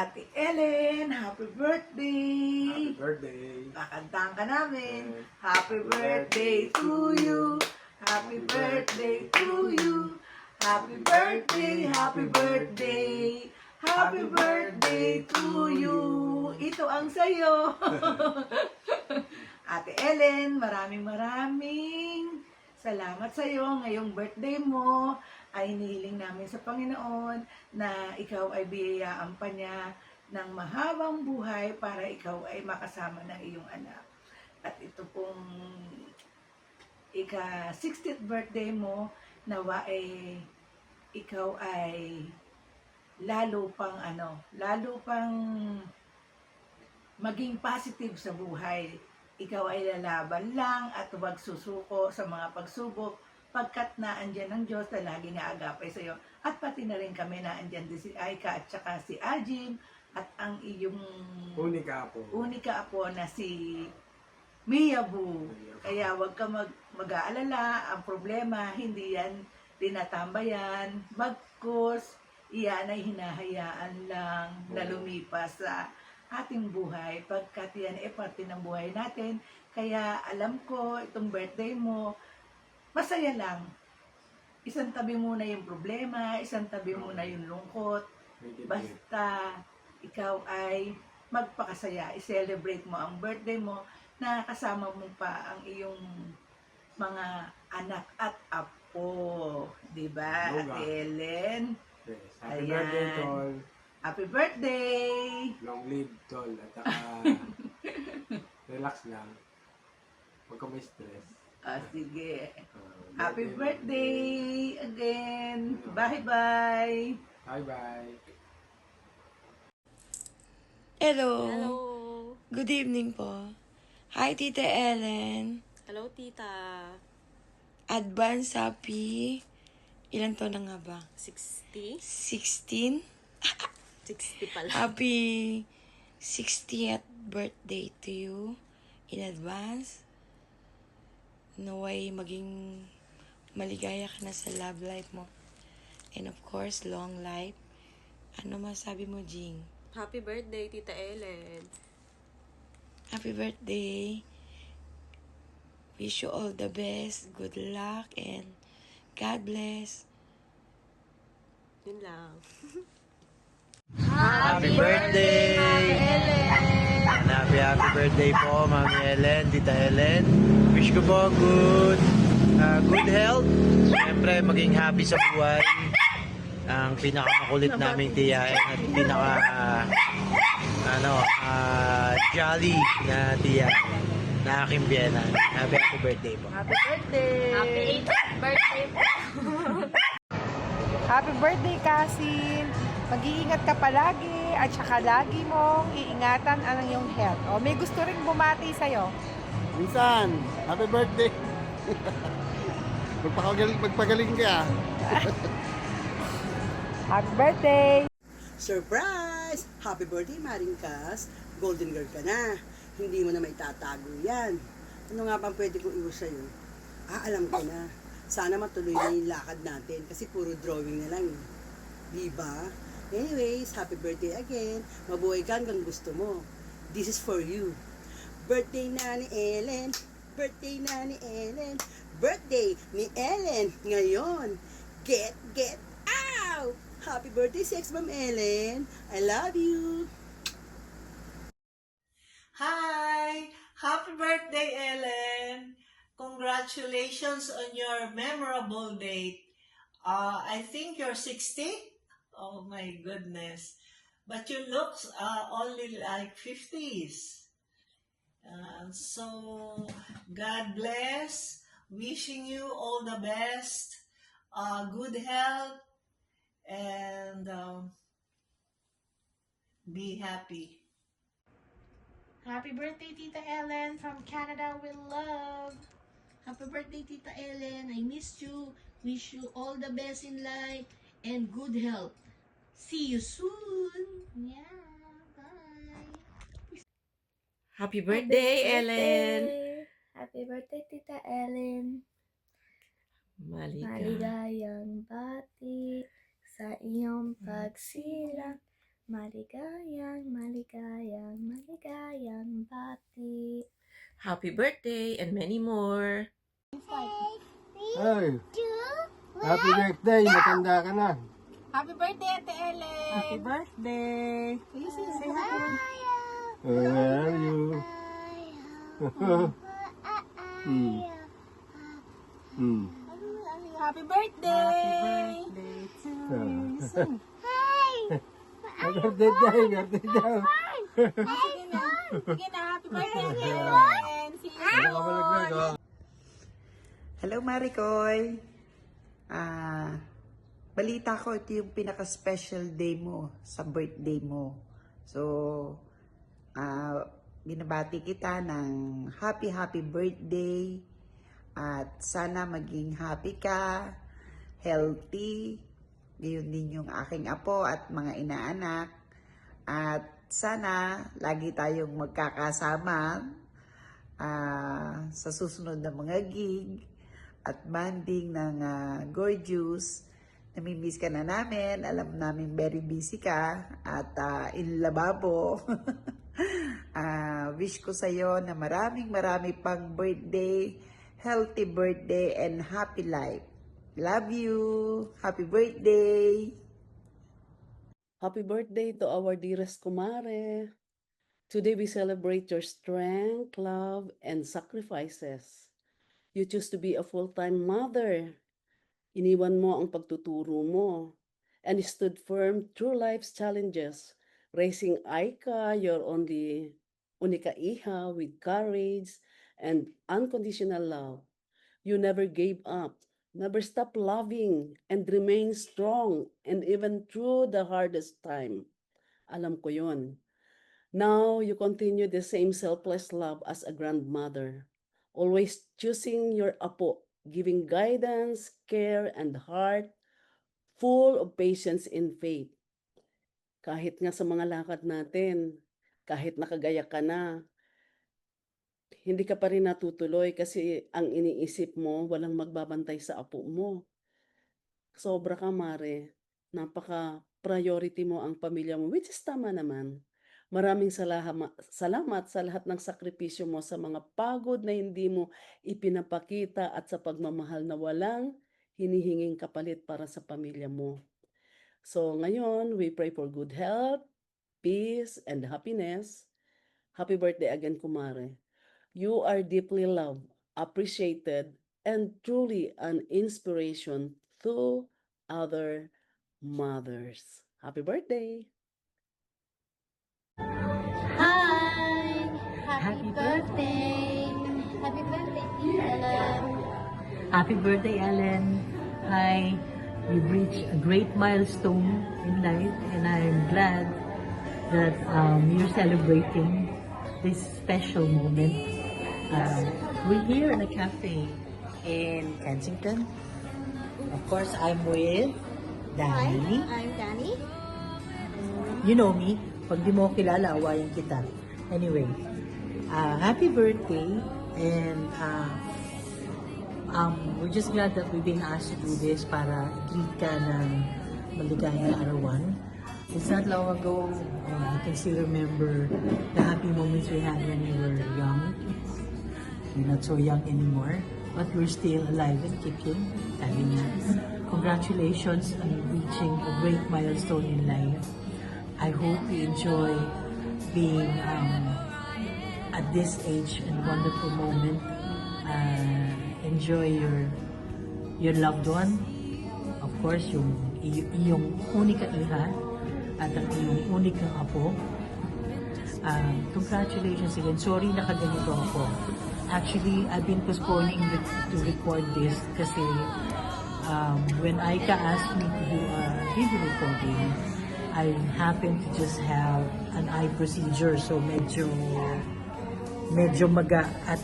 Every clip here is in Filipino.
Ate Ellen, happy birthday! Happy birthday! Kakantahan ka namin. Happy birthday to you. Happy birthday to you. Happy birthday, happy birthday. Happy birthday to you. Ito ang sayo. Ate Ellen, maraming salamat sa iyo ngayong birthday mo. Ay hinihiling namin sa Panginoon na ikaw ay biyayaan pa niya ng mahabang buhay para ikaw ay makasama ng iyong anak. At ito pong ika-60th birthday mo, nawa ay ikaw ay lalo pang maging positive sa buhay. Ikaw ay lalaban lang at huwag susuko sa mga pagsubok pagkat naandyan ng Diyos na laging aagapay sa iyo. At pati na rin kami naandyan din si Aika at saka si Ajin at ang iyong unika apo na si Mia Bu. Kaya huwag ka mag-aalala. Ang problema, hindi yan tinatambayan. Bagkus, iyan ay hinahayaan lang na lumipas sa ating buhay pagkat yan ay parte ng buhay natin. Kaya alam ko, itong birthday mo, masaya lang. Isang tabi muna yung problema, isang tabi muna yung lungkot. Basta ikaw ay magpakasaya, i-celebrate mo ang birthday mo na kasama mo pa ang iyong mga anak at apo. Diba, Ate Ellen? Yes. Happy birthday, Tol. Happy birthday! Long live, Tol. At relax lang. Huwag ka may stress. Sige. Happy birthday again. Bye-bye. Bye-bye. Hello. Hello. Good evening po. Hi, Tita Ellen. Hello, tita. Advance happy. Ilan to na nga ba? 60? 16? 60 pala. Happy 60th birthday to you in advance. Naway maging maligaya ka na sa love life mo. And of course, long life. Ano masabi mo, Jing? Happy birthday, Tita Ellen. Happy birthday. Wish you all the best. Good luck and God bless. Yun lang. Happy birthday! Happy birthday po, Mami Ellen, Tita Ellen. Wish ko po good health. Siyempre, maging happy sa buhay. Ang pinakamakulit naming tiyain at jolly na tiya na aking biyena. Happy birthday po. Happy birthday! Happy 8th birthday po. Happy birthday, Kasin! Mag-iingat ka palagi at saka lagi mong iingatan ang iyong health. O, may gusto rin bumati sa'yo. Minsan, happy birthday. Magpagaling ka. Happy birthday! Surprise! Happy birthday, Maringkas. Golden girl ka na. Hindi mo na maitatago yan. Ano nga pang pwede kong iwas sa'yo? Alam ko na. Sana matuloy na yung lakad natin kasi puro drawing na lang. Diba? Anyways, happy birthday again. Mabuhay ka hanggang gusto mo. This is for you. Birthday na ni Ellen. Birthday na ni Ellen. Birthday ni Ellen ngayon. Get out! Happy birthday, Sex Mom Ellen. I love you. Hi! Happy birthday, Ellen! Congratulations on your memorable date. I think you're 60? Oh my goodness. But you look only like 50s. So, God bless. Wishing you all the best. Good health. And be happy. Happy birthday, Tita Ellen from Canada with love. Happy birthday, Tita Ellen. I missed you. Wish you all the best in life and good health. See you soon. Yeah, bye. Happy birthday, Ellen. Happy birthday, Tita Ellen. Maligayang bati sa iyong pagsilang. maligayang, maligayang, maligayang bati. Happy birthday and many more. Ay, happy birthday. Matanda ka na. Happy birthday, Ate Ellen! Happy birthday! Say happy birthday. Where are you? Hmm. Hmm. Happy birthday! Happy birthday, birthday daw. Sige na, happy birthday, Ate Ellen! See you soon! Hello, Maricoy. Balita ko, ito yung pinaka-special day mo sa birthday mo. So, binabati kita ng happy birthday at sana maging happy ka, healthy, gayon din yung aking apo at mga inaanak. At sana lagi tayong magkakasama sa susunod na mga gig at banding ng Gorgeous. Namimiss ka na namin. Alam namin very busy ka at in lababo. Wish ko sa'yo na marami pang birthday, healthy birthday, and happy life. Love you. Happy birthday. Happy birthday to our dearest kumare. Today we celebrate your strength, love, and sacrifices. You choose to be a full-time mother. Iniwan mo ang pagtuturo mo and stood firm through life's challenges, raising Aika, your unika iha, with courage and unconditional love. You never gave up, never stopped loving, and remained strong, and even through the hardest time. Alam ko yon. Now, you continue the same selfless love as a grandmother, always choosing your apo, giving guidance, care, and heart full of patience and faith. Kahit nga sa mga lakad natin, kahit nakagaya ka na, hindi ka pa rin natutuloy kasi ang iniisip mo, walang magbabantay sa apo mo. Sobra ka, Mare. Napaka-priority mo ang pamilya mo, which is tama naman. Maraming salamat sa lahat ng sakripisyo mo, sa mga pagod na hindi mo ipinapakita at sa pagmamahal na walang hinihinging kapalit para sa pamilya mo. So ngayon, we pray for good health, peace, and happiness. Happy birthday again, Kumare. You are deeply loved, appreciated, and truly an inspiration to other mothers. Happy birthday! Hi! Happy birthday! Happy birthday, Tita Ellen! Happy birthday, Ellen. Hi. You've reached a great milestone in life, and I'm glad that you're celebrating this special moment. We're here in a cafe in Kensington. Of course, I'm with Danny. I'm Danny. You know me. Pag di mo kilala, awayan kita. Anyway, happy birthday, and we're just glad that we've been asked to do this para greet ka ng maligayang arawan. It's not long ago, I can still remember the happy moments we had when we were young. We're not so young anymore, but we're still alive and kicking. Sabi nga, congratulations on reaching a great milestone in life. I hope you enjoy being at this age and wonderful moment. Enjoy your loved one. Of course, yung iyong unika iha at ang iyong unikang apo. Congratulations again. Sorry nakaganito ako. Actually, I've been postponing to record this kasi when Aika asked me to do a video recording, I happened to just have an eye procedure, so medyo maga at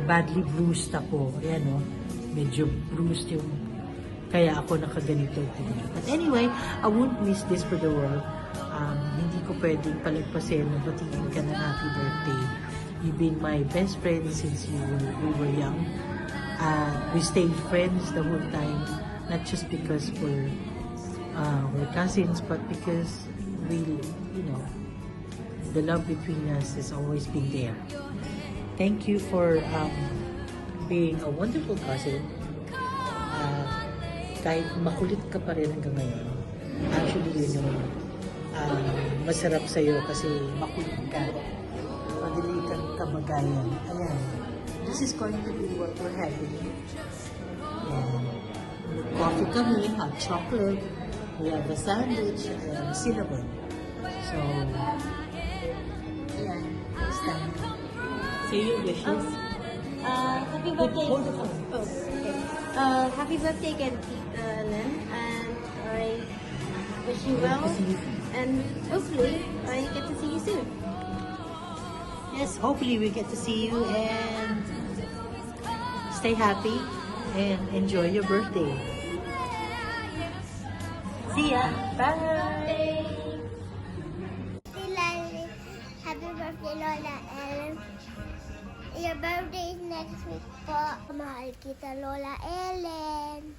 badly bruised ako. Ayan, no? Medyo bruised yung kaya ako nakaganito. But anyway, I won't miss this for the world. Hindi ko pwedeng palagpasin na batiin ka ng happy birthday. You've been my best friend since we were young. We stayed friends the whole time, not just because we're cousins, but because the love between us has always been there. Thank you for being a wonderful cousin. Kahit makulit ka pa rin hanggang ngayon. Actually, yun yung masarap sa'yo kasi makulit ka. Madali kang kabagayan. Ayan. This is going to be what we're having. And coffee kami, hot chocolate. We have a sandwich and cinnamon. So, ayan. It's time. Say your wishes. Happy birthday. Hold the phone. Oh, okay. Happy birthday again, Tita Ellen. And I wish you well. And hopefully, I get to see you soon. Yes, hopefully we get to see you and stay happy and enjoy your birthday. See ya. Bye. Happy birthday, Lola Ellen. Your birthday is next week po. Mahal kita, Lola Ellen.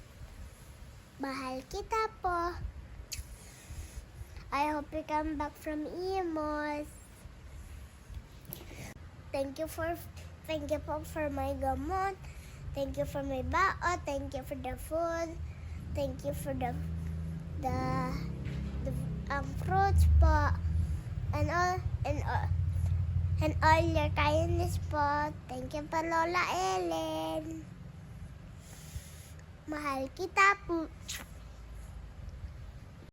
Mahal kita po. I hope you come back from Imos. Thank you for my gamot. Thank you for my bao. Thank you for the food. Thank you for the fruits po. And all your kindness po. Thank you po, Lola Ellen. Mahal kita po.